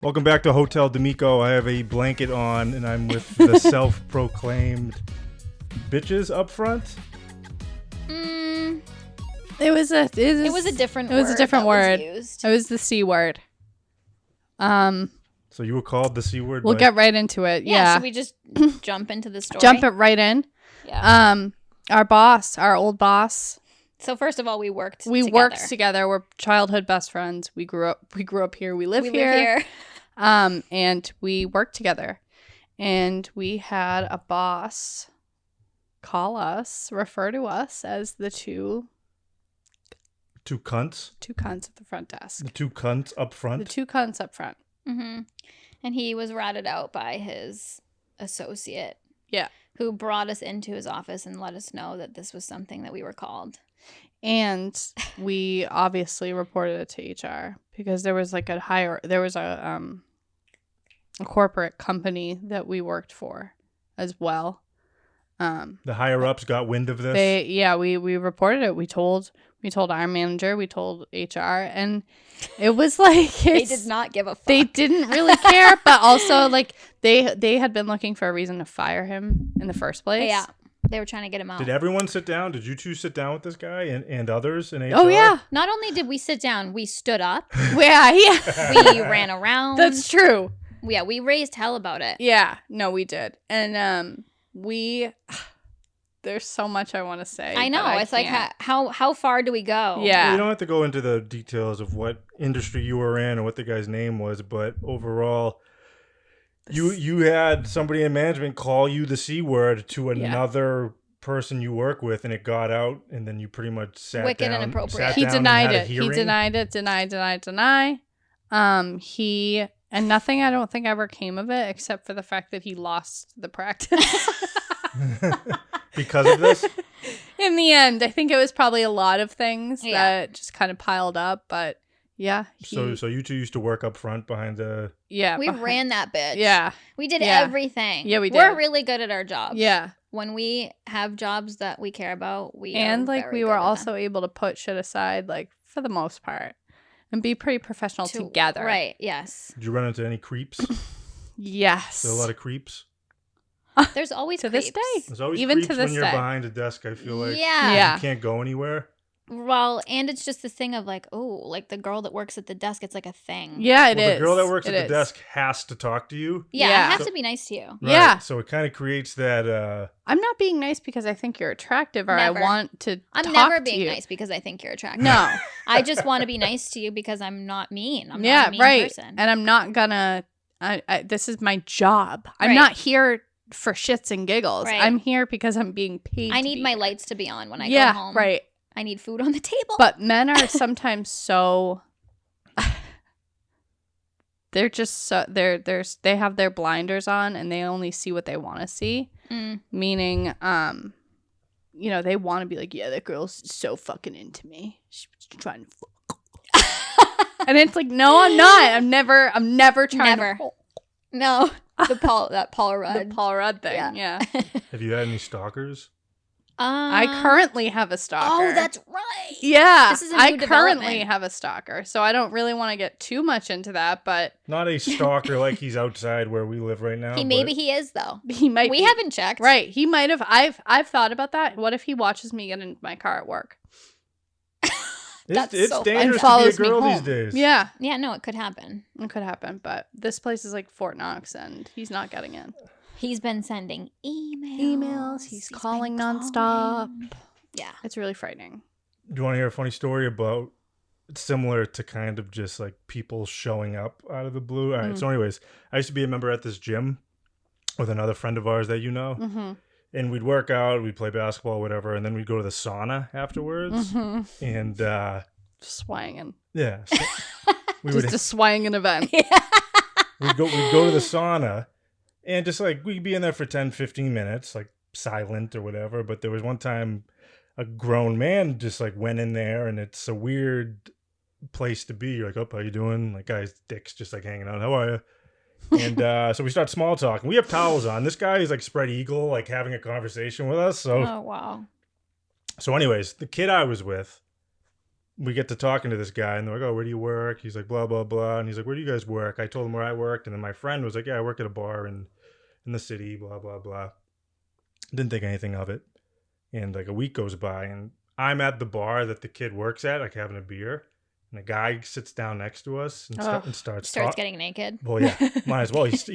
Welcome back to Hotel D'Amico. I have a blanket on, and I'm with the self-proclaimed bitches up front. It was a different word. Used. It was the C word. So you were called the C word? We'll get right into it. Yeah. Should we just jump into the story? Jump it right in. Yeah. Our old boss. So first of all, we worked together. We're childhood best friends. We grew up here. We live here. And we worked together. And we had a boss refer to us as the two cunts? Two cunts at the front desk. The two cunts up front? The two cunts up front. Mm-hmm. And he was ratted out by his associate. Yeah. Who brought us into his office and let us know that this was something that we were called. And we obviously reported it to HR because there was a corporate company that we worked for as well. The higher ups got wind of this. We reported it. We told our manager, we told HR, and it was like they did not give a fuck. They didn't really care, but also like they had been looking for a reason to fire him in the first place. Yeah. They were trying to get him out. Did everyone sit down? Did you two sit down with this guy and others in HR? Oh, yeah. Not only did we sit down, we stood up. Yeah. We ran around. That's true. Yeah, we raised hell about it. Yeah. No, we did. And there's so much I want to say. I know. It's like, how far do we go? Yeah. Well, you don't have to go into the details of what industry you were in or what the guy's name was, but overall... You had somebody in management call you the C word to another person you work with, and it got out, and then you pretty much sat Wicked down. inappropriate. He denied it. Deny. And nothing I don't think ever came of it except for the fact that he lost the practice. Because of this? In the end, I think it was probably a lot of things that just kind of piled up, but yeah. So you two used to work up front behind the... Yeah. We ran that bitch. Yeah. We did everything. Yeah, we did. We're really good at our jobs. Yeah. When we have jobs that we care about, we were also able to put shit aside, like, for the most part. And be pretty professional together. Right, yes. Did you run into any creeps? Yes. There a lot of creeps? There's always to creeps. this day. There's always even creeps to this when you're day. behind a desk, I feel like. Yeah. You can't go anywhere. Well, and it's just the thing of like, oh, like the girl that works at the desk, it's like a thing. Yeah, it is. The girl that works at the desk has to talk to you. Yeah, Yeah. I have to be nice to you. Right. Yeah. So it kind of creates that... I'm not being nice because I think you're attractive or Never. I want to I'm talk never to being you. nice because I think you're attractive. No. I just want to be nice to you because I'm not mean. I'm not a mean person. And I'm not gonna... this is my job. I'm Right. not here for shits and giggles. Right. I'm here because I'm being paid. I need my lights to be on when I go home. Right. I need food on the table. But men are sometimes so they're just so they have their blinders on and they only see what they want to see. Meaning they want to be like, yeah, that girl's so fucking into me. She's trying to fuck. And it's like, no, I'm not. I'm never trying to. No. That Paul Rudd. The Paul Rudd thing. Yeah. Have you had any stalkers? I currently have a stalker. Oh, that's right. Yeah. This is a new I currently development. have a stalker, so I don't really want to get too much into that, but Not a stalker like he's outside where we live right now. Maybe he is though. he might We be. haven't checked. Right. He might have. I've thought about that. What if he watches me get into my car at work? That's It's so dangerous funny. to be a girl And these follows days. Yeah. Yeah, no, it could happen. It could happen, but this place is like Fort Knox and he's not getting in. He's been sending emails. He's been calling nonstop. calling. Yeah. It's really frightening. Do you want to hear a funny story about... It's similar to kind of just like people showing up out of the blue. All right. So anyways, I used to be a member at this gym with another friend of ours that you know. Mm-hmm. And we'd work out, we'd play basketball, whatever, and then we'd go to the sauna afterwards. Mm-hmm. And Swanging. yeah, so we Just a swanging event. we'd go to the sauna, and just like we'd be in there for 10, 15 minutes, like silent or whatever. But there was one time a grown man just like went in there, and it's a weird place to be. You're like, oh, how you doing? Like, guy's dick's just like hanging out. How are you? And so we start small talking. We have towels on. This guy is like spread eagle, like having a conversation with us. So Oh, wow. So anyways, the kid I was with we get to talking to this guy, and they're like, "Oh, where do you work?" He's like, "Blah blah blah," and he's like, "Where do you guys work?" I told him where I worked, and then my friend was like, "Yeah, I work at a bar in the city." Blah blah blah. Didn't think anything of it, and like a week goes by, and I'm at the bar that the kid works at, like having a beer, and a guy sits down next to us and, starts getting naked. Well, yeah, might as well. So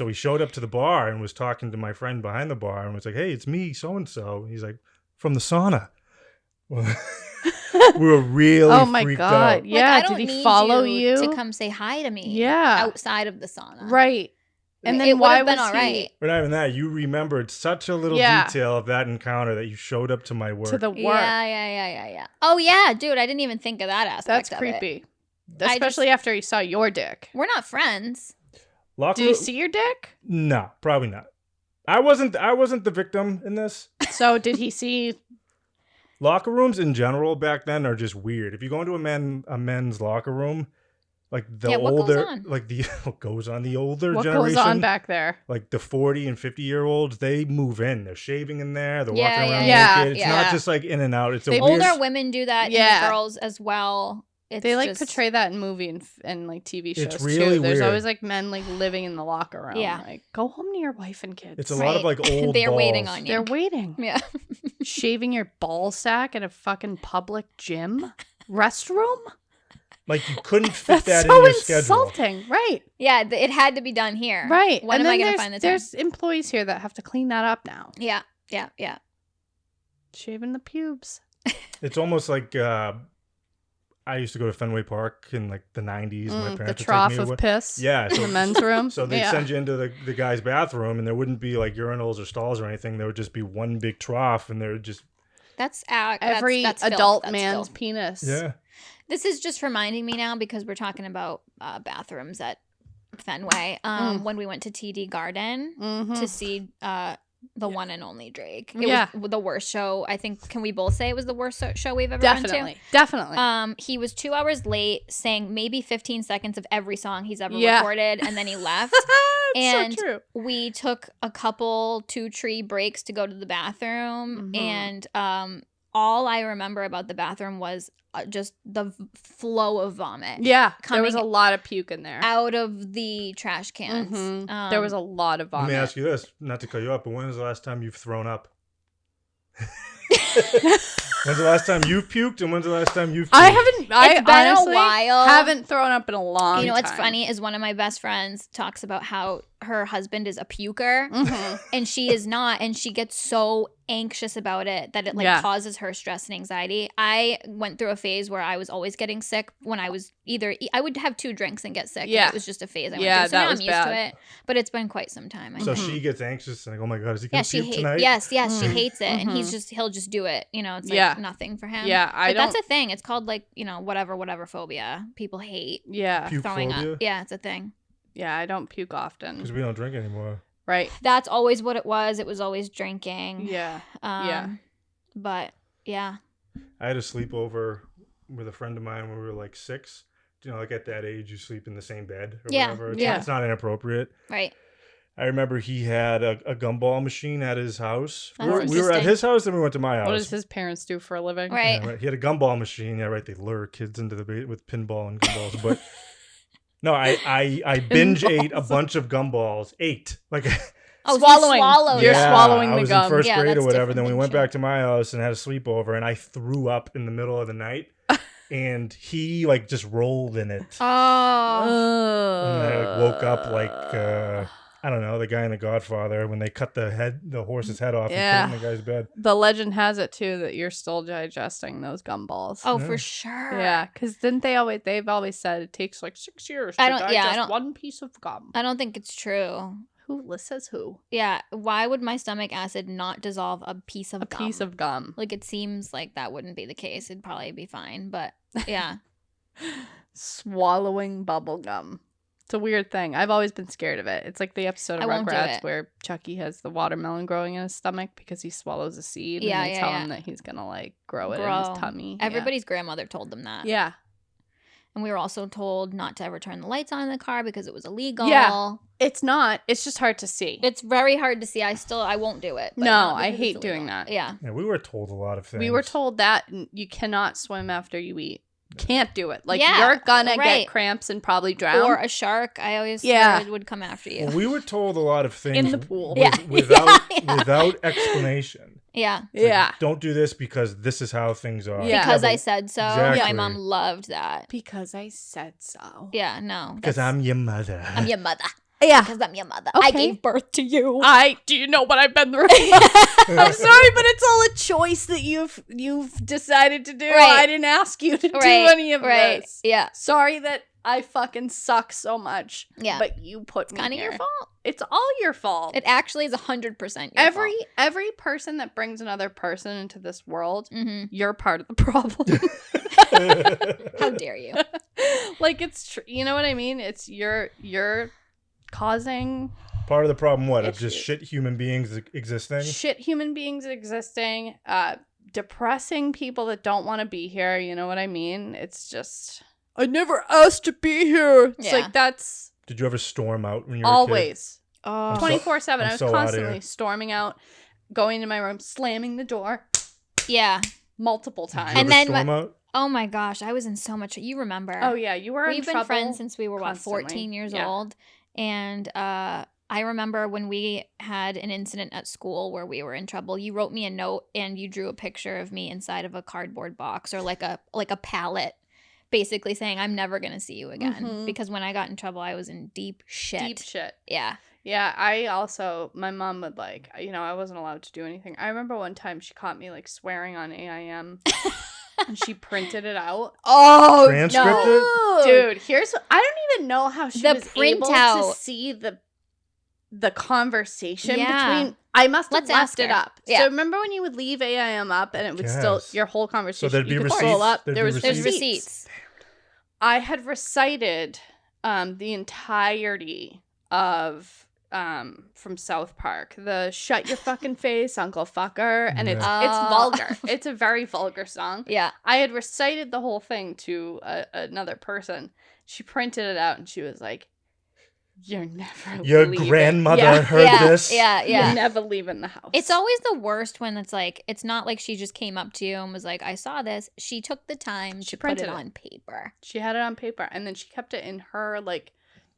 he showed up to the bar and was talking to my friend behind the bar and was like, "Hey, it's me, so and so." He's like, "From the sauna." We were really oh my freaked God. out. Yeah, Like, I don't did he need follow you to come say hi to me? Yeah. Outside of the sauna. Right. And then it why would have was been all he right. But not even that, you remembered such a little Yeah. detail of that encounter that you showed up to my work. to the work? Yeah. Oh yeah, dude, I didn't even think of that aspect. That's of creepy. it. Especially after he saw your dick. We're not friends. Locker Did he see your dick? No, probably not. I wasn't the victim in this. So did he see? Locker rooms in general back then are just weird. If you go into a men's locker room, like the what older, goes on? like the what goes on, the older What generation, goes on back there? like the 40 and 50-year-olds, they move in. They're shaving in there. They're Yeah, walking around yeah, naked. It's yeah. not just like in and out. It's a They- weird. Older women do that. Yeah. And the girls as well. It's They like just, portray that in movie and like TV shows It's really too. There's weird. always like men like living in the locker room. Yeah. Like go home to your wife and kids. It's a lot of Right. like old. They're waiting balls. on you. They're waiting. Yeah. Shaving your ball sack in a fucking public gym restroom. Like you couldn't fit That's that so in your schedule. insulting. Right. Yeah, it had to be done here. Right. When and am I then going to find the time? There's employees here that have to clean that up now. Yeah. Shaving the pubes. It's almost like I used to go to Fenway Park in like the 90s. My parents The would take trough me of away. piss. Yeah, In the men's room. So they'd yeah. send you into the guy's bathroom, and there wouldn't be like urinals or stalls or anything. There would just be one big trough, and there would just That's Every that's filth. adult That's man's filth. penis. yeah. This is just reminding me now because we're talking about bathrooms at Fenway. When we went to TD Garden Mhm. to see the one and only Drake. It Yeah. was the worst show. I think, can we both say it was the worst show we've ever been to? Definitely. He was 2 hours late, sang maybe 15 seconds of every song he's ever Yeah. recorded, and then he left. It's and so true. we took a couple 2-tree breaks to go to the bathroom, Mhm. and all I remember about the bathroom was just the flow of vomit Yeah. There was a coming lot of puke in there. out of the trash cans. Mhm. There was a lot of Let vomit. me ask you this, not to cut you up, but when was the last time you've thrown up? When's the last time you've puked, and when's the last time you've puked? I haven't. I It's been a honestly while. haven't thrown up in a long time. You know what's funny is one of my best friends talks about how her husband is a puker Mhm. and she is not, and she gets so anxious about it that it like Yeah. causes her stress and anxiety. I went through a phase where I was always getting sick when I was I would have 2 drinks and get sick. Yeah. It was just a phase I Yeah, went through. So that now was I'm used to bad. it, but it's been quite some time. I So think. she gets anxious and like, oh my god, is he Yeah, gonna she puke hates. tonight? Yes, she Mhm. hates it, and Mhm. he'll just do it. You know, it's like Yeah. nothing for him. Yeah, but that's a thing. It's called like whatever phobia. People hate Yeah. Puke throwing phobia? up. Yeah, it's a thing. Yeah, I don't puke Because often. we don't drink anymore. Right. That's always what it was. It was always drinking. Yeah. But yeah. I had a sleepover with a friend of mine when we were like 6. You know, like at that age, you sleep in the same bed or Yeah, whatever. yeah. It's not inappropriate. Right. I remember he had a gumball machine at his house. That's We were at interesting. his house, then we went to my house. What does his parents do for a living? Right. Yeah, right. He had a gumball machine. Yeah, right. They lure kids into the bait with pinball and gumballs. But no, I binge ate a bunch of gumballs. 8. Like Oh, Swallowing. So you swallowed You're it. swallowing I the was gum. in first Yeah, grade or that's whatever. different Then we than went sugar. back to my house and had a sleepover, and I threw up in the middle of the night, and he like just rolled in it. Oh. And I like, woke up like I don't know, the guy in The Godfather when they cut the horse's head off Yeah. and put it in the guy's bed. The legend has it too that you're still digesting those gumballs. Oh, Yeah. for sure. Yeah, because they've always said it takes like 6 years to I don't- yeah, I digest don't- one piece of gum. I don't think it's true. Who says who? Yeah. Why would my stomach acid not dissolve a piece of A gum? piece of gum. Like, it seems like that wouldn't be the case. It'd probably be fine. But yeah. Swallowing bubble gum. It's a weird thing. I've always been scared of it. It's like the episode of I won't do Rugrats it. where Chucky has the watermelon growing in his stomach because he swallows a seed Yeah, and they yeah, tell yeah. him that he's gonna like grow it in Grow. his tummy. Everybody's grandmother told them that. Yeah. And we were also told not to ever turn the lights on in the car because it was illegal. Yeah. It's not. It's just hard to see. It's very hard to see. I won't do it. But No, not I because hate it's doing illegal. that. Yeah. Yeah, we were told a lot of things. We were told that you cannot swim after you eat. Can't do it. Like, Yeah, you're gonna right. get cramps and probably drown. Or a shark, I always Yeah. heard would come after you. Well, we were told a lot of things In the pool. Yeah. without explanation. Yeah. It's like, Yeah. don't do this because this is how things are. Yeah. Because but- I said so. Exactly. My mom loved that. Because I said so. Yeah, no. Because that's- I'm your mother. I'm your mother. Yeah. Because I'm your mother. I Okay. gave birth to you. Do you know what I've been through? I'm sorry, but it's all a choice that you've decided to do. Right. I didn't ask you to do any of this. Yeah. Sorry that I fucking suck so much. Yeah. But you put me Kind of here. your fault. It's all your fault. It actually is 100% your fault. Every person that brings another person into this world, Mm-hmm. you're part of the problem. How dare you? Like, it's you know what I mean? It's you're causing Part of the problem, what? Of just Issues. shit human beings existing? shit human beings existing, depressing people that don't want to be here. You know what I mean? It's just I never asked to be here. It's Yeah. like that's Did you ever storm out when you were a kid? always Oh. 24/7. I'm I was so outta constantly here. storming out, going to my room, slamming the door Yeah. multiple Did you times. And ever then storm out? Oh my gosh, I was in so much. You remember? Oh yeah, you were. We've in been trouble friends since we were constantly. 14 years Yeah. old, and I remember when we had an incident at school where we were in trouble. You wrote me a note and you drew a picture of me inside of a cardboard box or like a pallet, basically saying I'm never gonna see you again. Mhm. Because when I got in trouble, I was in deep shit. Deep shit. Yeah. Yeah, my mom would I wasn't allowed to do anything. I remember one time she caught me like swearing on AIM and she printed it out. Oh Transcript no, Dude, I don't even know how she The was able to printout. see the conversation Yeah. between. I must have Let's ask left it her. up. Yeah. So remember when you would leave AIM up and it would still Yes. your whole conversation. there'd be you could receipts? scroll up. There'd There be was there's receipts? receipts. I had recited the entirety of from South Park, the "Shut Your Fucking Face, Uncle Fucker," and it's Yeah. vulgar. It's a very vulgar song. Yeah. I had recited the whole thing to another person. She printed it out and she was like, "You're never Your leaving." grandmother Yeah. heard yeah, this? Yeah, yeah. You're never leaving the house. It's always the worst when it's like, it's not like she just came up to you and was like, I saw this. She took the time She to put printed it it. on paper. She had it on paper and then she kept it in her like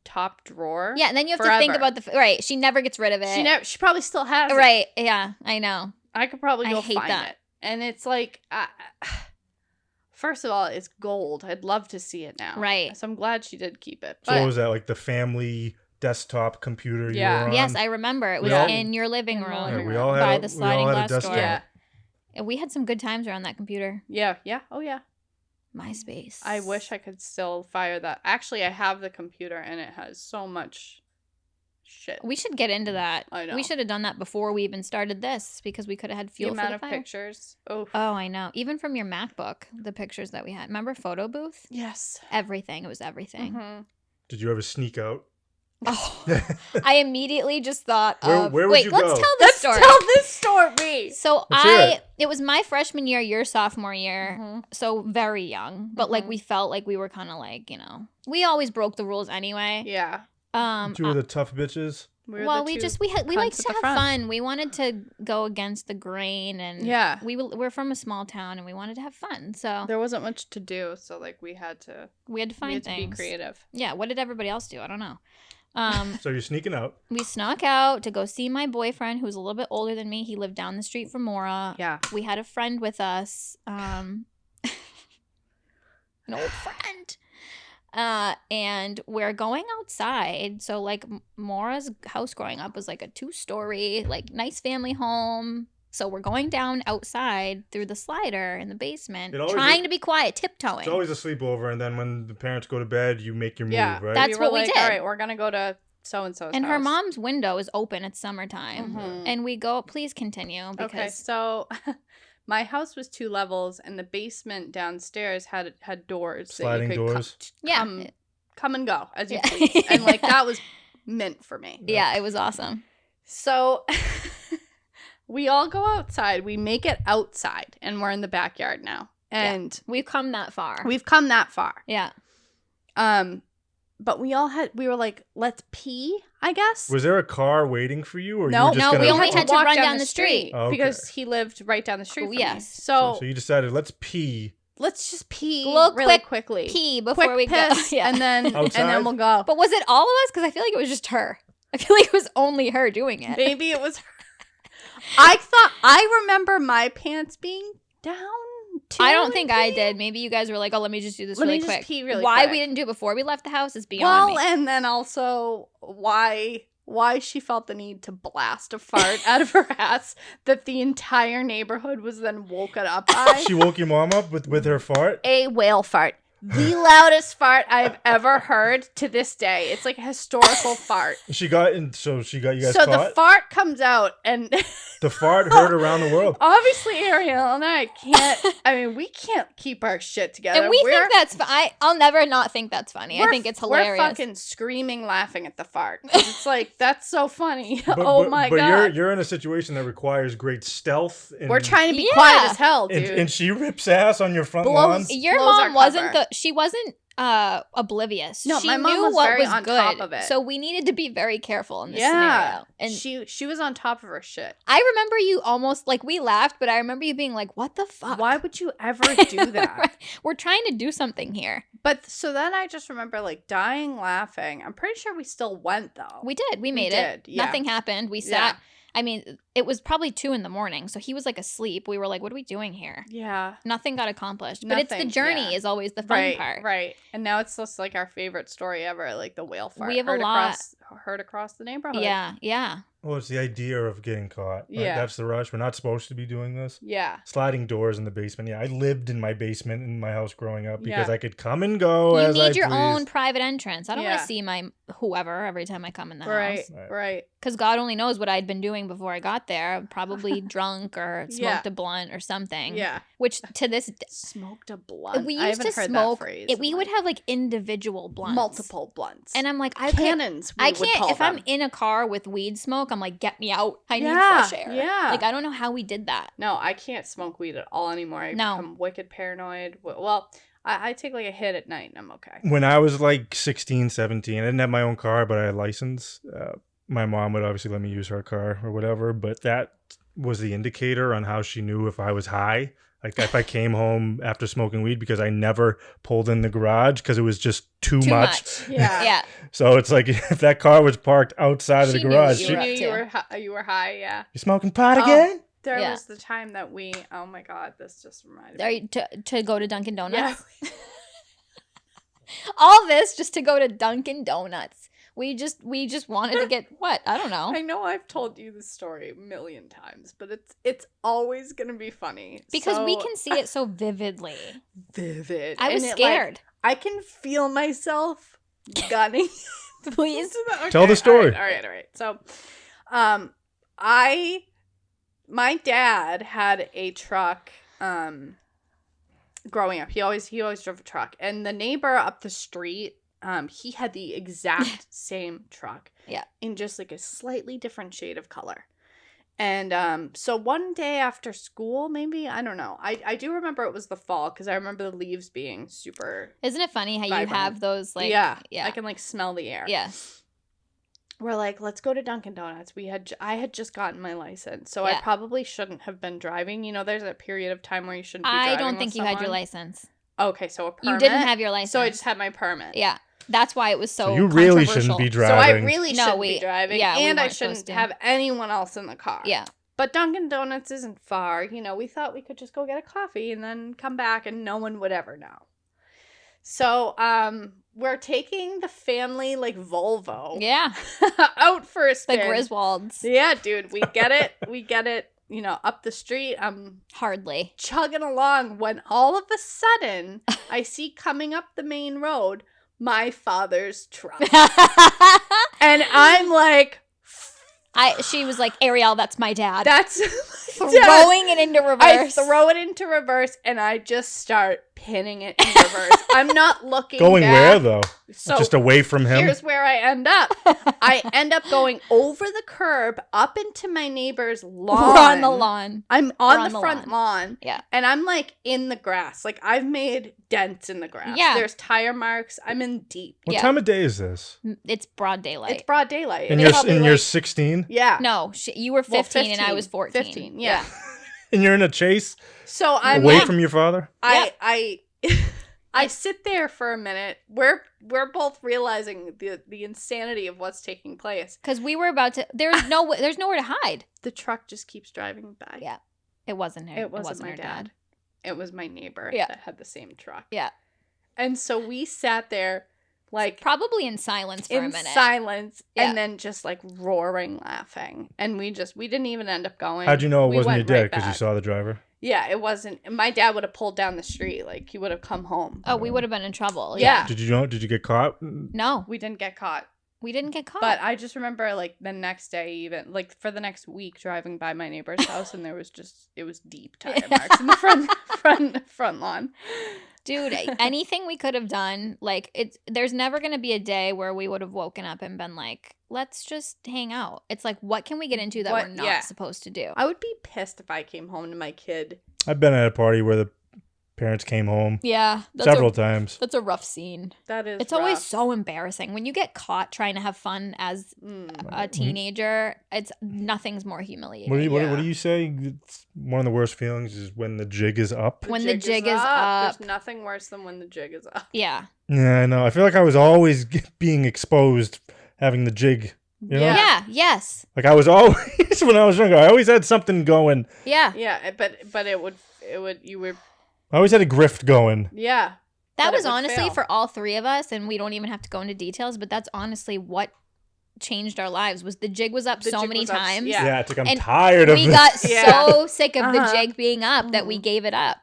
top drawer. Yeah, and then you have to think Forever. about right. She never gets rid of it. She probably still has it. Right. Yeah, I know. I could probably I go hate find that. it. And it's like, first of all, it's gold. I'd love to see it now. Right. So I'm glad she did keep it. So what was that, like the family desktop computer you Yeah. were on? Yes, I remember. It was all- in your living In the room living we all had by a- the we all sliding had a glass door. desktop. Yeah. And we had some good times around that computer. Yeah. Yeah. Oh, yeah. MySpace. I wish I could still fire that. Actually, I have the computer and it has so much shit. We should get into that. I know. We should have done that before we even started this because we could have had The fuel for amount the of fire. pictures. Oh. Oh, I know. Even from your MacBook, the pictures that we had. Remember photo booth? Yes. Everything. It was everything. Mhm. Did you ever sneak out? Oh, I immediately just thought Where- of. where would wait, you let's go? tell this Let's story. tell this story. So Let's hear it. it was my freshman year, your sophomore year. Mhm. So very young, but like Mhm. we felt like we were kind of like, we always broke the rules anyway. Yeah. Two of the tough bitches? We were Well, the we two we cunts liked at to the have front. fun. We wanted to go against the grain, and Yeah. we're from a small town, and we wanted to have fun. So There wasn't much to do, so like we had to we had to find to be things. creative. Yeah. What did everybody else do? I don't know. So you're sneaking out. We snuck out to go see my boyfriend, who was a little bit older than me. He lived down the street from Maura. Yeah. We had a friend with us, an old friend. And we're going outside. So like Maura's house growing up was like a 2-story, like nice family home. So we're going down outside through the slider in the basement, It always trying is- to be quiet, tiptoeing. It's always a sleepover, and then when the parents go to bed, you make your move, Yeah. right? That's were what we like, did. All right, we're gonna go to so and so's and her house. mom's window is open. It's summertime. Mhm. And we go, please continue. Because Okay, so my house was 2 levels, and the basement downstairs had doors. Sliding that you could doors? Yeah. Come and go as you Yeah. please, and like that was meant for me. Yeah, it was awesome. So we all go outside. We make it outside, and we're in the backyard now. And We've come that far. we've come that far. yeah. But we were like, let's pee, I guess. Was there a car waiting for you, or No, you were just no, gonna? we only had to walk run down the street. Oh, okay. because he lived right down the street Oh, from me. yes. So, So you decided, let's pee. let's just pee Little really quick quickly. Pee before Quick we piss, go. Yeah. and then Outside? we'll go. But was it all of us? Because I feel like it was just her. I feel like it was only her doing it. Maybe it was her. I remember my pants being down too. I don't think I did. Maybe you guys were like, oh, let me just do this Let me really just quick. pee really Why quick. we didn't do it before we left the house is beyond Well, me. and then also why she felt the need to blast a fart out of her ass that the entire neighborhood was then woken up by. She woke your mom up with her fart. A whale fart. The loudest fart I've ever heard to this day. It's like a historical fart. She got you guys So caught. the fart comes out, and The fart heard around the world. obviously Ariel and I can't. I mean, we can't keep our shit together. And we think that's I'll never not think that's funny. I think it's hilarious. We're fucking screaming, laughing at the fart. It's like that's so funny. But, Oh my but god. you're in a situation that requires great stealth. And, We're trying to be Yeah. quiet as hell, dude. and she rips ass on your front Blows- lawn. Your blows our mom wasn't cover. she wasn't oblivious. No, she my mom knew was what very was on good. top of it. So we needed to be very careful in this yeah, scenario. And she was on top of her shit. I remember you almost like we laughed, but I remember you being like, "What the fuck? Why would you ever do that? We're trying to do something here." But so then I just remember like dying laughing. I'm pretty sure we still went though. We did. We made it. did, yeah. Nothing happened. We Yeah. sat. I mean, it was probably 2 a.m, so he was like asleep. We were like, "What are we doing here?" Yeah. Nothing got accomplished. But it's the Nothing, journey yeah. is always the fun Right, part. right. And now it's just like our favorite story ever, like the whale fart. We have a lot. Heard across the neighborhood. Yeah, yeah. Well, it's the idea of getting caught. Right? Yeah. That's the rush. We're not supposed to be doing this. Yeah. Sliding doors in the basement. Yeah, I lived in my basement in my house growing up because Yeah. I could come and go You as I need your own pleased. private entrance. I don't want Yeah. to see my whoever every time I come in the Right, house. right. Because God only knows what I'd been doing before I got there. Probably drunk or Yeah. smoked a blunt or something. Yeah. Which to this Smoked a blunt. we I used haven't to heard smoke. that phrase. We would have like individual blunts, multiple blunts. and I'm like, I can't. cannons. I we would can't. call If I'm them. in a car with weed smoke, I'm like, get me out. I need Yeah, fresh air. yeah. Like I don't know how we did that. No, I can't smoke weed at all anymore. I No. become wicked paranoid. Well, I take like a hit at night and I'm okay. When I was like 16, 17, I didn't have my own car, but I had a license. My mom would obviously let me use her car or whatever, but that was the indicator on how she knew if I was high. Like if I came home after smoking weed, because I never pulled in the garage because it was just too much. Yeah. Yeah. So it's like if that car was parked outside of the She knew garage, you She were knew up you to. were you were high. Yeah. you smoking pot Oh. again? There Yeah. was the time that we. Oh my god, this just reminded Are me. you to go to Dunkin' Donuts? Yeah. All this just to go to Dunkin' Donuts. We just wanted to get what? I don't know. I know I've told you this story a million times, but it's always gonna be funny Because we So can see it so vividly. vivid. I was And scared. I can feel myself gunning. Please. Tell the story. All right. So, my dad had a truck. Growing up, he always drove a truck, and the neighbor up the street, he had the exact same truck. Yeah. In just like a slightly different shade of color. And so one day after school, maybe, I don't know. I do remember it was the fall because I remember the leaves being super. Isn't it funny how you Vibrant. have those like yeah. yeah. I can like smell the air. Yeah. We're like, let's go to Dunkin' Donuts. I had just gotten my license, so Yeah. I probably shouldn't have been driving. You know, there's a period of time where you shouldn't be I driving don't with think you had your someone. license. Okay, so a permit. You didn't have your license. So I just had my permit. Yeah. That's why it was so So you really shouldn't controversial. be So I driving. really No, shouldn't we- be driving. yeah, we and I weren't shouldn't supposed to. have anyone else in the car. Yeah. But Dunkin' Donuts isn't far. You know, we thought we could just go get a coffee and then come back and no one would ever know. So, we're taking the family, like, Volvo Yeah. out for a The spin. Griswolds. Yeah, dude, we get it, you know, up the street. I'm Hardly. chugging along when all of a sudden I see coming up the main road my father's truck. And I'm like, She was like, Aeriel, that's my dad. that's Throwing it into I reverse. throw it into reverse and I just start pinning it in reverse. I'm not looking Going back. where though? So Just away from him. here's where I end up. I end up going over the curb up into my neighbor's lawn. We're on the lawn. I'm on the front lawn. Yeah. And I'm like in the grass. Like I've made dents in the grass. Yeah. There's tire marks. I'm in deep. What Yeah. time of day is this? It's broad daylight. It's broad daylight. And It's you're probably and you're like- 16, Yeah. No, you were 15, and I was 14. 15, yeah. and you're in a chase So I'm away like, from your father. I sit there for a minute. We're both realizing the insanity of what's taking place. Because we were about to. There's nowhere to hide. The truck just keeps driving by. Yeah. It wasn't her. It wasn't my her dad. It was my neighbor Yeah. that had the same truck. Yeah. And so we sat there like Probably in silence for a in minute. silence Yeah. and then just like roaring laughing. And we didn't even end up going. How'd you know it We wasn't your went dad? right Because you back. saw the driver. Yeah, it wasn't. My dad would have pulled down the street. Like he would have come home. Oh, we would have been in trouble. Yeah. Did you know? Did you get caught? No, We didn't get caught. we didn't get caught. But I just remember like the next day, even like for the next week, driving by my neighbor's house, and it was deep tire marks in the front lawn. Dude, anything we could have done, like there's never gonna be a day where we would have woken up and been like, let's just hang out. It's like, what can we get into that What- we're not yeah. supposed to do? I would be pissed if I came home to my kid. I've been at a party where the parents came home Yeah, several times. That's a rough scene. That is. It's always rough. so embarrassing when you get caught trying to have fun as a teenager. It's nothing's more humiliating. What do you say? It's one of the worst feelings is when the jig is up. When the jig is up. There's nothing worse than when the jig is up. Yeah. Yeah, I know. I feel like I was always being exposed having the jig. You know? Yeah. Yes. Like I was always when I was younger. I always had something going. Yeah. Yeah, but it would you were I always had a grift going. yeah. That But it was would honestly fail. for all three of us, and we don't even have to go into details, but that's honestly what changed our lives. Was the jig was up The so jig many was up, times. yeah. Yeah, it's like I'm And tired of We this. got Yeah. so sick of the Uh-huh. jig being up that we Mhm. gave it up,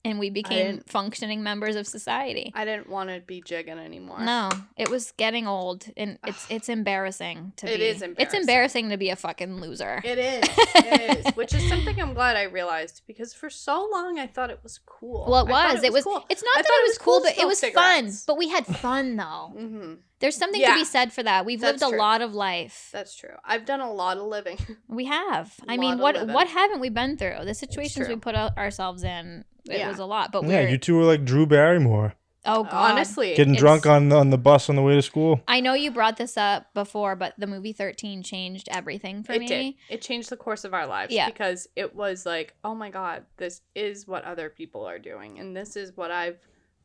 and we became didn't- functioning members of society. I didn't want to be jigging anymore. No, it was getting old, and it's embarrassing to It be. is It's embarrassing. embarrassing to be a fucking loser. It is. It is. Which is something I'm glad I realized because for so long I thought it was cool. Well, it I thought was. It was. cool. It's not I that thought it was cool, to but it smoke was cigarettes. fun. But we had fun though. Mm-hmm. There's something Yeah. to be said for that. We've That's lived a true. lot of life. That's true. I've done a lot of living. We have. I Lot mean, of what living. haven't we been through? The situations true. we put ourselves in. It Yeah. was a lot. But Yeah, we're. you two were like Drew Barrymore, Oh God. Honestly, getting It's- drunk on the bus on the way to school. I know you brought this up before, but the movie 13 changed everything for it me. did. It changed the course of our lives. Yeah. Because it was like, oh my God, this is what other people are doing, and this is what I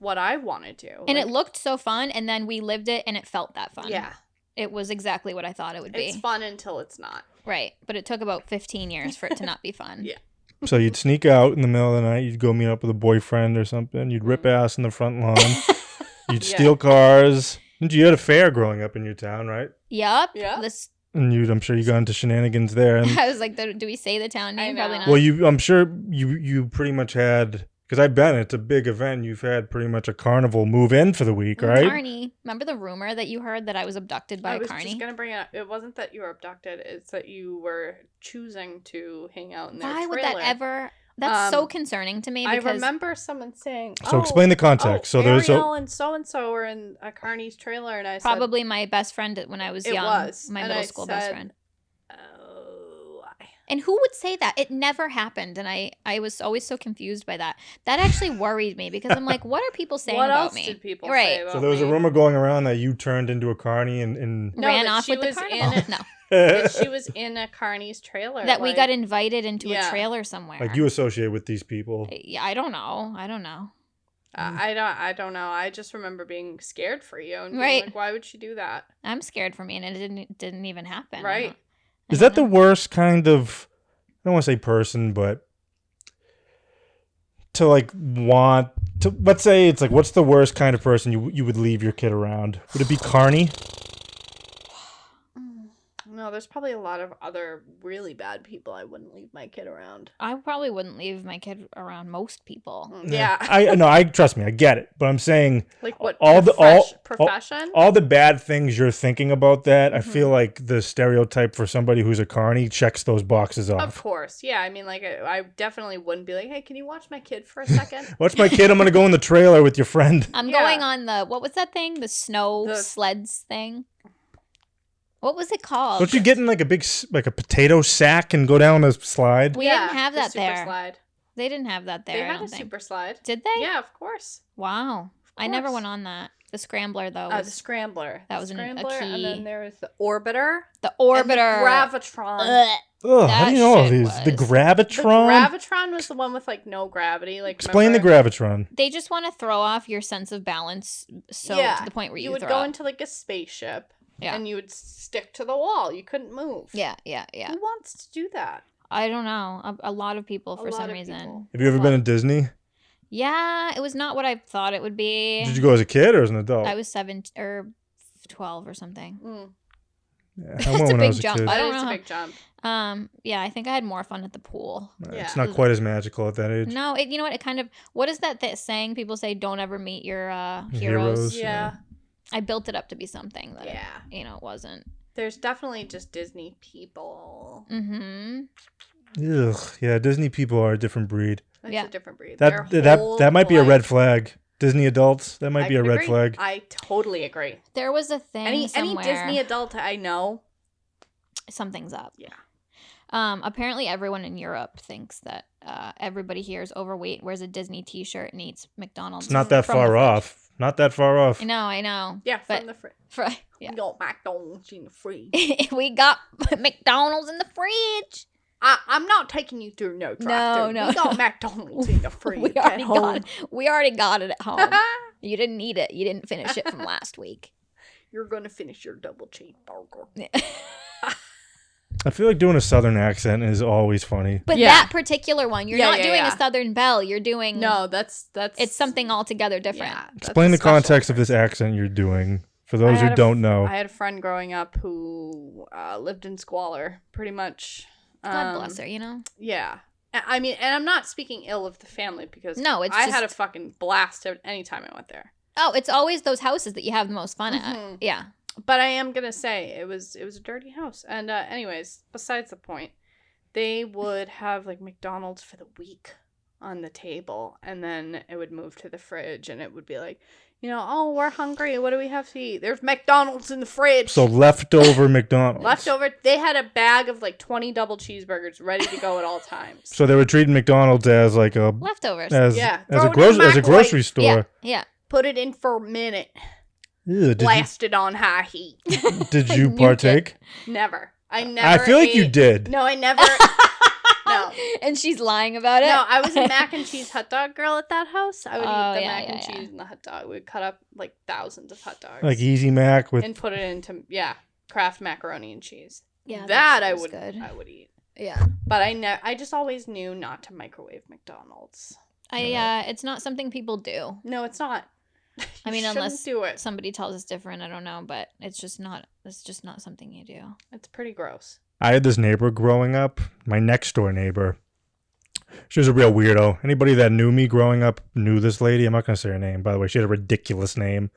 want to do. And Like, it looked so fun, and then we lived it, and it felt that fun. yeah, It was exactly what I thought it would be. it's fun until it's not. Right. But it took about 15 years for it to not be fun. Yeah. So you'd sneak out in the middle of the night. You'd go meet up with a boyfriend or something. You'd rip ass in the front lawn. You'd Yeah. steal cars. And you had a fair growing up in your town, right? Yup. Yeah. This, And I'm sure you got into shenanigans there. And I was like, do we say the town name? I Probably know. not. well, I'm sure you pretty much had, because I've been. It's a big event. You've had pretty much a carnival move in for the week, right? Carney. Remember the rumor that you heard that I was abducted by I a was carney? just gonna bring it up. It wasn't that you were abducted; it's that you were choosing to hang out in their Why trailer. would that ever? That's so Um, concerning to me I because remember someone saying, So explain the context. So there's a- Ariel and so were in a Carney's trailer, and I said, probably my best friend when I was It young. was, My and middle I school best said- friend. "Oh, why?" And who would say that? It never happened, and I was always so confused by that. That actually worried me because I'm like, what are people saying What about else me? did people Right. say about So there was a me? rumor going around that you turned into a carny and No, Ran that off she with the was in carnival. it. No, that she was in a Carney's trailer. that we like- got invited into Yeah. a trailer somewhere. like you associate with these people. Yeah, I don't know. I don't know. I don't know. I just remember being scared for you and being Right. like, why would she do that? I'm scared for me, and it didn't even happen. I Right. don't- I Is that the don't know. worst kind of, I don't want to say person, but to like want to, let's say it's like, what's the worst kind of person you would leave your kid around? Would it be carny? No, there's probably a lot of other really bad people I wouldn't leave my kid around. I probably wouldn't leave my kid around most people. Yeah. I trust me, I get it, but I'm saying Like what profession? All the bad things you're thinking about that, I feel Mm-hmm. like the stereotype for somebody who's a carny checks those boxes off. Of course. Yeah, I mean, like, I definitely wouldn't be like, hey, can you watch my kid for a second? Watch my kid, I'm going to go in the trailer with your friend. I'm Yeah. going on the, what was that thing? The snow sleds thing? What was it called? Don't you get in like a big, like a potato sack and go down a slide? We didn't have the that super there. Slide. They didn't have that there, They I had don't a think. super slide. Did they? Yeah, of course. Wow. I never course. went on that. The Scrambler, though. The Was Scrambler. that The was a Scrambler, key. and then there was the Orbiter. the And the Orbiter. Gravitron. Ugh. Ugh, how do you know all shit these? The was- The Gravitron? Gravitron was the one with, like, no gravity. Like, Explain the remember? Gravitron. They just want to throw off your sense of balance to the point where you would throw go up. into, like, a spaceship. Yeah. And you would stick to the wall. You couldn't move. Yeah. Who wants to do that? I don't know. A lot of people for A lot some of reason. people. Have you ever been to Disney? Yeah, it was not what I thought it would be. Did you go as a kid or as an adult? I was 7 or 12 or something. Yeah, I That's went a when I big was a jump. kid. I That don't is know a how- big jump. Yeah, I think I had more fun at the pool. It's Yeah. not quite as magical at that age. No, you know what? It kind of. What is that saying? People say, "Don't ever meet your heroes." Heroes. Yeah. I built it up to be something that Yeah. it wasn't. There's definitely just Disney people. Mm-hmm. Ugh, yeah, Disney people are a different breed. It's Yeah. a different breed. That Their whole that might be a life- red flag. Disney adults, that might I be a could red agree. flag. I totally agree. There was a thing Any somewhere. Disney adult I know, Something's up. yeah. Apparently, everyone in Europe thinks that everybody here is overweight, wears a Disney T-shirt, and eats McDonald's. It's not that from the far fridge. off. Not that far off. I know. Yeah, But- from the fridge. Yeah. We got McDonald's in the fridge. We got McDonald's in the fridge. I'm not taking you through no drive-thru. No. We got McDonald's in the fridge We at already home. got it. We already got it at home. You didn't eat it. You didn't finish it from last week. You're gonna finish your double cheeseburger. I feel like doing a southern accent is always funny. But Yeah. that particular one, you're Yeah, not yeah, doing yeah. a Southern Belle. You're doing No, that's It's something altogether different. Yeah, that's Explain a the special context of person. this accent you're doing for those I who had don't know. I had a friend growing up who lived in squalor, pretty much. God bless her. Yeah. I mean, and I'm not speaking ill of the family because No, it's I had a just- fucking blast anytime I went there. Oh, it's always those houses that you have the most fun Mhm. at. Yeah. But I am gonna say it was a dirty house. And anyways, besides the point, they would have like McDonald's for the week on the table, and then it would move to the fridge, and it would be like, oh, we're hungry. What do we have to eat? There's McDonald's in the fridge. So leftover McDonald's. Leftover. They had a bag of like 20 double cheeseburgers ready to go at all times. So they were treating McDonald's as like a Leftovers. Yeah. as Throw a it in the as a grocery microwave. store. Yeah. Put it in for a minute. Ew, Blast it on high heat. did you Nuke it. partake? Never. I never. I feel like you ate- did. No, I never. No. And she's lying about it. No, I was a mac and cheese hot dog girl at that house. I would Oh, eat the yeah, mac yeah, and yeah. cheese and the hot dog. We'd cut up like thousands of hot dogs. Like Easy Mac with and put it into Kraft macaroni and cheese. Yeah, that shit I was would good. I would eat. Yeah. But I just always knew not to microwave McDonald's. It's not something people do. No, it's not. I mean, You shouldn't unless do it. somebody tells us different, I don't know, but it's just not something you do. It's pretty gross. I had this neighbor growing up, my next door neighbor. She was a real weirdo. Anybody that knew me growing up knew this lady. I'm not going to say her name, by the way. She had a ridiculous name.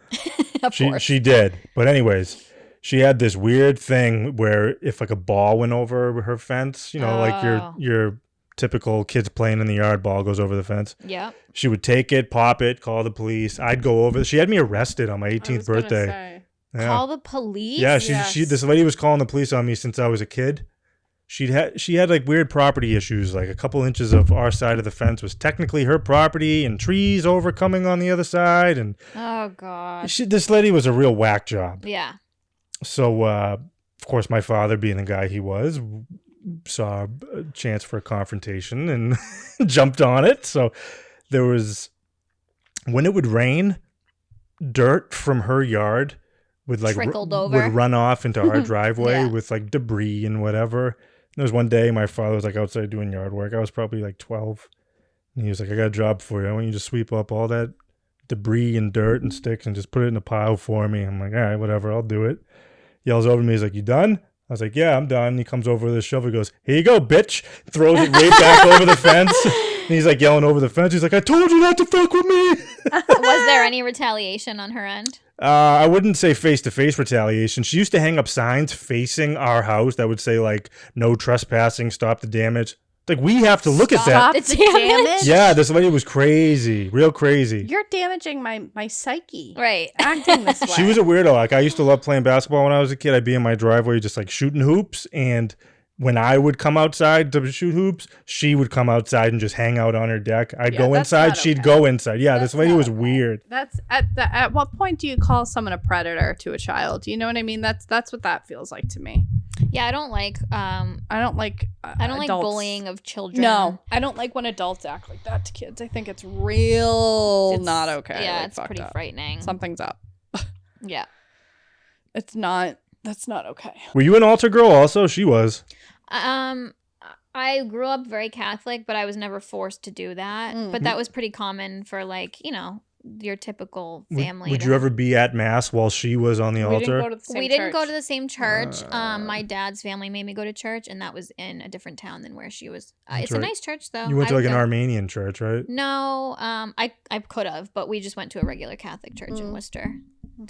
Of course. She did. But anyways, she had this weird thing where if like a ball went over her fence, like Oh. your typical kids playing in the yard, ball goes over the fence. Yeah. She would take it, pop it, call the police. I'd go over. She had me arrested on my I 18th was gonna birthday. say. Yeah. Call the police? Yeah, Yes. this lady was calling the police on me since I was a kid. She had like weird property issues. Like a couple inches of our side of the fence was technically her property, and trees overcoming on the other side. And Oh, God. this lady was a real whack job. Yeah. So of course, my father, being the guy he was, saw a chance for a confrontation and jumped on it. So there was, when it would rain, dirt from her yard would like Trickled over. would run off into our driveway Yeah. with like debris and whatever. There was one day my father was like outside doing yard work. I was probably like 12. And he was like, I got a job for you. I want you to sweep up all that debris and dirt and sticks and just put it in a pile for me. I'm like, all right, whatever, I'll do it. Yells over to me, he's like, you done? I was like, yeah, I'm done. He comes over with his shovel, goes, here you go, bitch. Throws it right back over the fence. And he's like yelling over the fence. He's like, I told you not to fuck with me. Was there any retaliation on her end? I wouldn't say face-to-face retaliation. She used to hang up signs facing our house that would say, like, no trespassing, stop the damage. Like, we have to look at that. Stop the damage? Yeah, this lady was crazy. Real crazy. You're damaging my psyche. Right. Acting this way. She was a weirdo. Like, I used to love playing basketball when I was a kid. I'd be in my driveway just, like, shooting hoops. And when I would come outside to shoot hoops, she would come outside and just hang out on her deck. I'd go that's inside. not She'd okay. go inside. Yeah, That's this lady not was okay. weird. That's at what point do you call someone a predator to a child? You know what I mean? That's what that feels like to me. Yeah, I don't like I don't like like adults. bullying of children. No, I don't like when adults act like that to kids. I think it's real It's- not okay. Yeah, like, it's fucked pretty up. frightening. Something's up. Yeah. It's not. That's not okay. Were you an altar girl also? She was. I grew up very Catholic, but I was never forced to do that. But that was pretty common for, like, you know, your typical family. Would you ever be at mass while she was on the We altar? didn't go to the same We didn't go church. to the same church. My dad's family made me go to church, and that was in a different town than where she was. It's right. a nice church, though. You went to I like an would go- Armenian church, right? No, I could have, but we just went to a regular Catholic church in Worcester.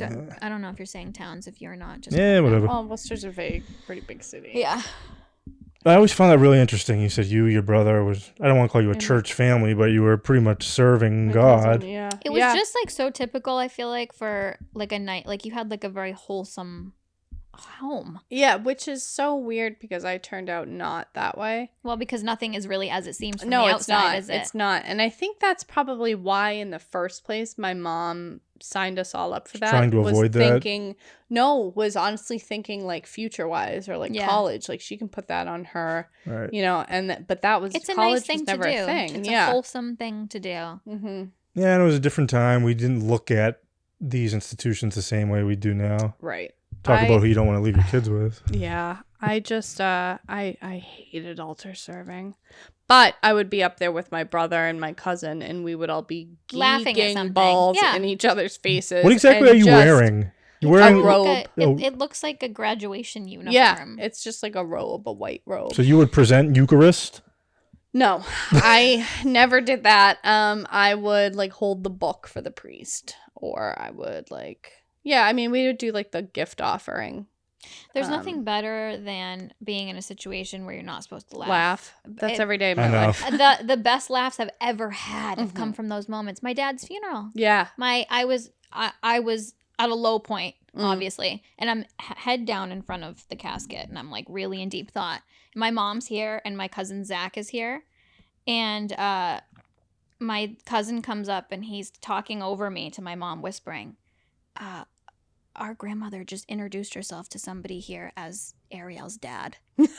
I don't know if you're saying towns if you're not. Just Yeah, whatever. Oh, Worcester's a pretty big city. Yeah. I always found that really interesting. You said your brother was, I don't want to call you a church family, but you were pretty much serving My God. cousin, yeah. It was just like so typical, I feel like, for like a night. Like you had like a very wholesome home. Yeah, which is so weird because I turned out not that way. Well, because nothing is really as it seems from No, the it's outside, not. is it? It's not. And I think that's probably why in the first place my mom signed us all up for that. Trying to was avoid that? thinking, no, was honestly thinking like future wise or like Yeah. college. Like she can put that on her, Right. you know, but that was It's a college nice thing was to never do. a thing. It's yeah. a wholesome thing to do. Mm-hmm. Yeah, and it was a different time. We didn't look at these institutions the same way we do now. Right. Talk about who you don't want to leave your kids with. Yeah, I just I hated altar serving, but I would be up there with my brother and my cousin, and we would all be Laughing at geeking something. balls Yeah. in each other's faces. What exactly and are you just- wearing? You're wearing. A robe. It looks like a graduation uniform. Yeah, it's just like a robe, a white robe. So you would present Eucharist? No, I never did that. I would like hold the book for the priest, or I would like. Yeah, I mean, we would do like the gift offering. There's nothing better than being in a situation where you're not supposed to laugh. Laugh. That's It- every day of I my know. life. The best laughs I've ever had have come from those moments. My dad's funeral. Yeah. I was at a low point, Mm. obviously, and I'm head down in front of the casket, and I'm like really in deep thought. My mom's here, and my cousin Zach is here, and my cousin comes up and he's talking over me to my mom, whispering, our grandmother just introduced herself to somebody here as Ariel's dad. Which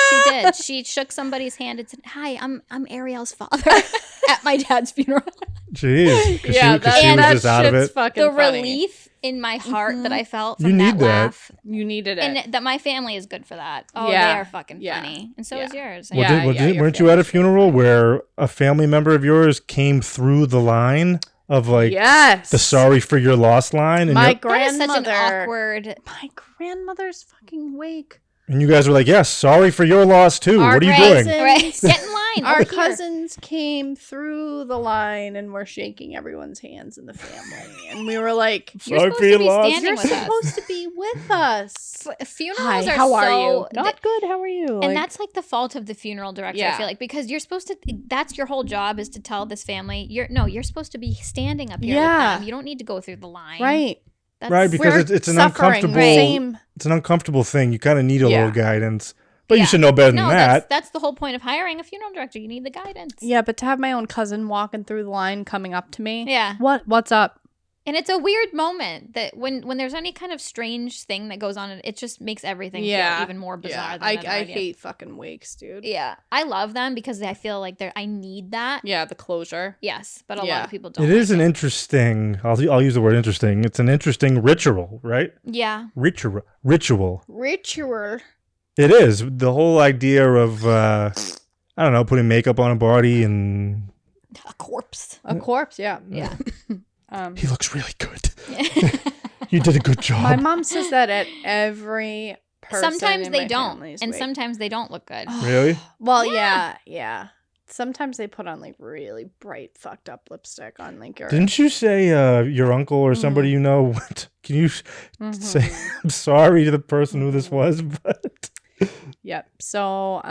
she did. She shook somebody's hand and said, "Hi, I'm Ariel's father," at my dad's funeral. Jeez. Because Yeah, she was that just out of shit's it. fucking The funny. relief in my heart that I felt You from need that that. laugh. You needed it. And that my family is good for that. Oh, Yeah. they are fucking Yeah. funny. And so is yours. Well, your Weren't you at a family's funeral where a family member of yours came through the line of like yes. the sorry for your loss line? And, My That is such grandmother. an awkward. My grandmother's fucking wake. and you guys were like, yes, sorry for your loss too. Our What are you cousins- doing? Right. Get in line. Our over here. cousins came through the line and were shaking everyone's hands in the family. And we were like, You're Sorry supposed for your to be loss. standing you're with us. supposed to be with us. Funerals Hi, are how are so. you? Not good. How are you? And that's like the fault of the funeral director, I Yeah. feel like, because you're supposed to. That's your whole job, is to tell this family. You're supposed to be standing up here Yeah. with them. You don't need to go through the line. right. That's, Right, because We're it's an suffering uncomfortable the same. it's an uncomfortable thing. You kind of need a Yeah. little guidance. But Yeah. you should know better than no, that. that's the whole point of hiring a funeral director. You need the guidance. Yeah, but to have my own cousin walking through the line coming up to me. Yeah. What's up? And it's a weird moment that when there's any kind of strange thing that goes on, it just makes everything feel even more bizarre. Yeah. Than I it already is. hate fucking wakes, dude. Yeah, I love them because I feel like I need that. Yeah, the closure. Yes, but a lot Yeah. of people don't. It is like an interesting. I'll use the word interesting. It's an interesting ritual, right? Yeah. Ritual. Ritual. It is the whole idea of I don't know, putting makeup on a body and A corpse. A corpse, yeah. Yeah. he looks really good. You did a good job. My mom says that at every person. Sometimes in they my don't, family's and wig. sometimes they don't look good. Really? Well, Yeah. yeah. Sometimes they put on like really bright, fucked up lipstick on like your. Didn't you say your uncle or somebody you know went? Can you say I'm sorry to the person who this was, but Yep. So,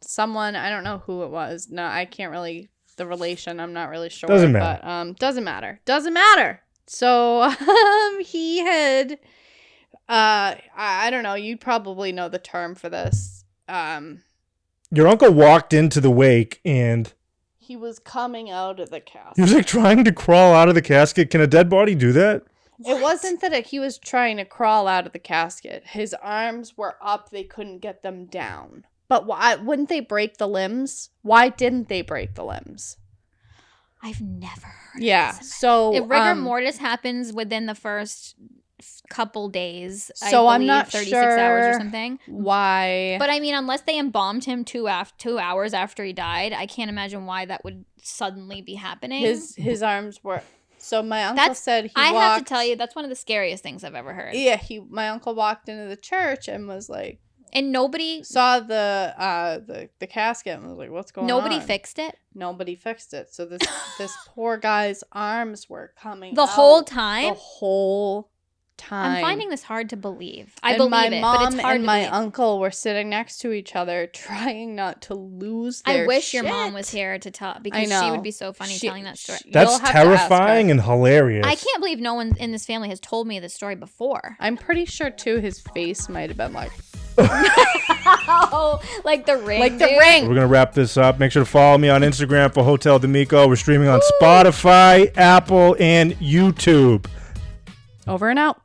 someone, I don't know who it was. No, I can't really, the relation, I'm not really sure. Doesn't matter. But, doesn't matter. Doesn't matter. So, he had, I don't know, you'd probably know the term for this. your uncle walked into the wake and He was coming out of the casket. he was like trying to crawl out of the casket. Can a dead body do that? It wasn't that he was trying to crawl out of the casket. His arms were up. They couldn't get them down. But why wouldn't they break the limbs? Why didn't they break the limbs? I've never heard Yeah. of this. So If rigor mortis happens within the first couple days, So I I'm believe, not 36 hours or sure something. why. But I mean, unless they embalmed him 2 hours after he died, I can't imagine why that would suddenly be happening. his arms were. So my uncle said he I walked. have to tell you, that's one of the scariest things I've ever heard. Yeah, my uncle walked into the church and was like, And nobody saw the casket and was like, "What's going on?" nobody fixed it Nobody fixed it. So this poor guy's arms were coming the out whole time. The whole time. I'm finding this hard to believe. I And believe my it, mom but it's hard and to my believe. uncle were sitting next to each other, trying not to lose I their wish your shit. mom was here to tell, because know. she would be so funny She- telling that story. You'll That's have to ask her. terrifying and hilarious. I can't believe no one in this family has told me this story before. I'm pretty sure too. His face might have been like Oh, like the ring. the dude. ring. We're going to wrap this up. Make sure to follow me on Instagram for Hotel D'Amico. We're streaming on Spotify, Apple, and YouTube. Over and out.